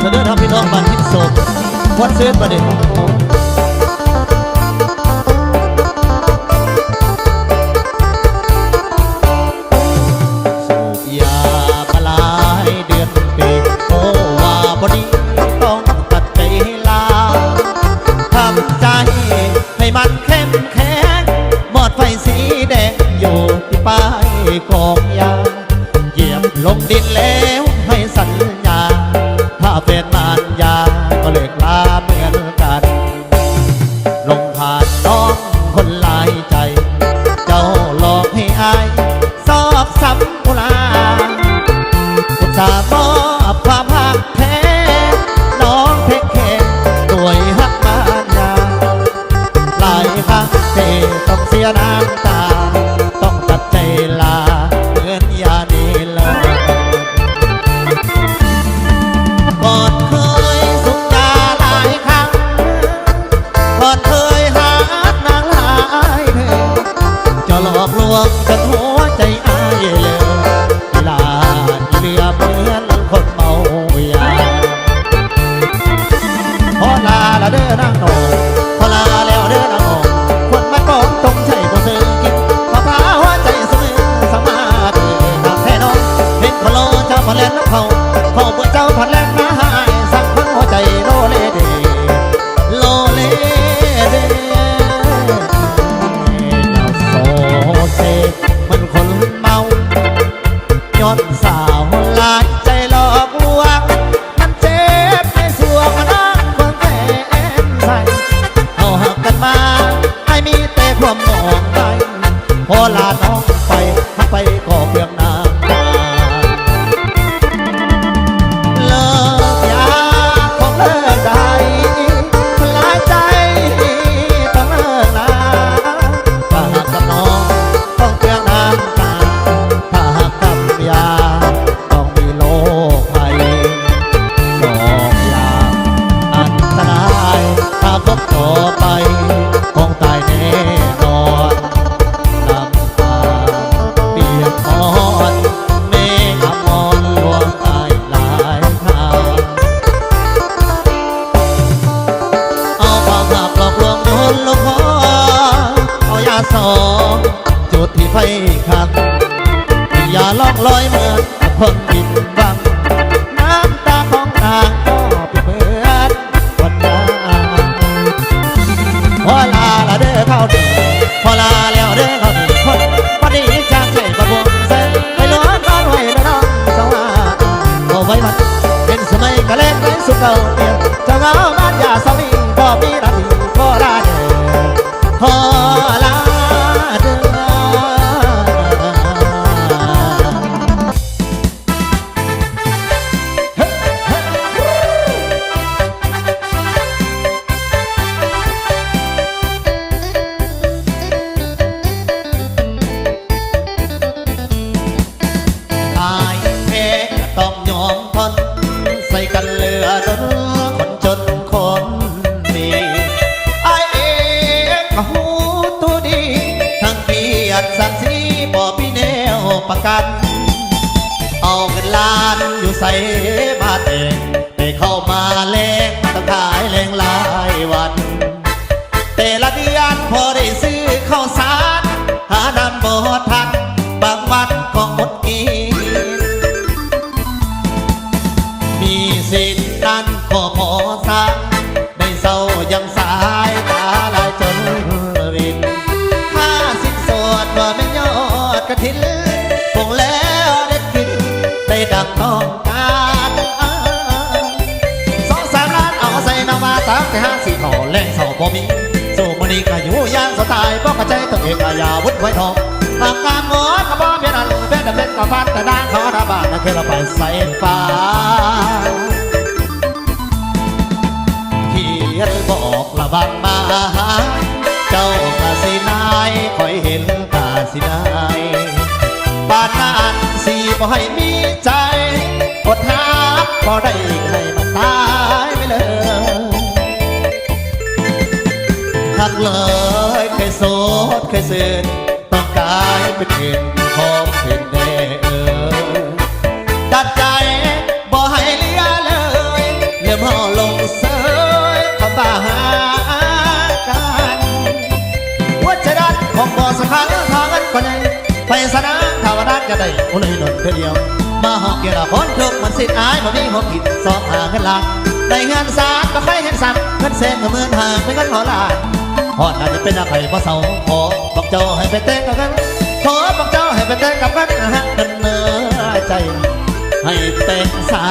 เสนอทำพี่น้องบ้านทิพย์โศกวัดเสื้อประเด็นสูบยามาหลายเดือนปีโอ้ว่าพอดีต้องตัดใจลาทำใจให้มันเข้มแข็งหมอดไฟสีแดงอยู่ที่ป้ายกองยาเหยียบลงดินแล้วให้สัญญาถ้าเป็นมารยาก็เลิกลาเหมือนกันลงผ่านน้องคนหลายใจเจ้าหลอกให้อายซอกซ้ำกุลาอุตส่าห์มอบความหักแท้น้องเทคแค่ตัวหักมารยาหลายครั้งเธอต้องเสียน้ำตาต้องตัดใจลาเหมือนยาดีเลยก่อนเคยสุขยาหลายครั้งก่อนเคยหานางหลายเพลงจะหลอกลวงจนหัวใจอายเลยลาเหลือเหมือนคนเมายาพอลาละเด้อนางนองพอลาแล้วเด้อนางนองคนมาต้องตรงใจบ่ซื้อกินมาพาหัวใจสมือสมาธิทำแท้น้องเห็นพะโลเจ้าพะแลนน้ำเขาเมื่อเจ้าพันแลนมาหายสั่งพังหัวใจโลเลเดโลเลเดโซเซมันคนเมาย้อนสาวหลายใจหลอกลวงมันเจ็บในสวงมันนักคนแก่ใส่เอาหักกันมาให้มีแต่ความมองไปพอลาน้องไปหักไปก็เพียงน้ำตาเลิกยาคงเลิกได้หลายใจต้องเลิกนะถ้าหากกับน้องต้องเพียงน้ำตาถ้าหากกับยาต้องมีโรคภัยสองอย่างอันตรายถ้าพบต่อไปคงตายแน่นอนน้ำตาเปียกอ่อนเมฆมอนลวงตายหลายทางเอาความหักหลอกลวงโยนลงคอเอายาสองจุดที่ไฟขัดอย่าลอกลอยเหมือนคนบินบังน้ำตาของนางก็เปื้อนวันนาพอลาละเด้อเข้าดีพอลาแล้วเด้อเข้าดีคนพอดีจากใจประวงเส้นไปล้วนนอนไว้ในน้องสวาเอาไว้มันเป็นสมัยกะเล่นไว้สุดเก่าเดียวเจ้าเงาบ้านยาสวีก็มีรักดีพอลาเด้อพอลาเด้ออายแพ้ต้องยอมทนใส่กันเหลือล้นคนจนคนดีอายเองก็หูตัวดีทั้งเกียรติศักดิ์ศรีบ่มีแนวประกันเอาเงินล้านอยู่ใส่มาแต่งได้เข้ามาแลงต้องขายแรงหลายวันแต่ละเดือนพอได้ซื้อข้าวสารหาน้ำบ่ทันบางวันก็หมดกินมีสิทธิ์นั้นก็พอสั่งได้เศร้ายังสายตาลายจนรินค่าสินสอดว่าไม่ยอดกระถิ่นคงแล้วได้กินได้ดังต้องการ2-3 ล้านเอาใส่น้ำมาตักแต่5-4ขอแรงเศร้าบ่มีสู้มันนี้ก็อยู่อย่างสไตล์ป้องกระใจตัวเองอย่าวุ้นไว้ทองทางการงอนก็บ่เพียงอันเป็นแต่เป็นก็ฟันแต่ด้านขอระบาดนั่นคือเราไปใส่ฟ้าเขียนบอกระบังมาหาเจ้ากะสินายคอยเห็นกะสินายบ้านนั้นสิบ่ให้มีใจอดหาบ่ได้ให้มันตายไปเลยหักเลยเคยโสดเคยซื่อต้องกายเป็นเห็นของเป็นแน่ตัดใจบ่ให้เหลือเลย ก็ได้โอ้เลยหล่นเดียวมาหอกเกี่ยวกับคนทุกมันสิอายมามีหัวผิดสอบหาเงินล้านในงานสารก็ใครเห็นซ้ำเงินเส้นเงินห่างไม่กันหอลานหอดอาจจะเป็นอะไรเพราะเสาขอบอกเจ้าให้ไปเต้นกับกันขอบอกเจ้าให้ไปเต้นกับกันหักกันเนื้อใจให้เป็นสา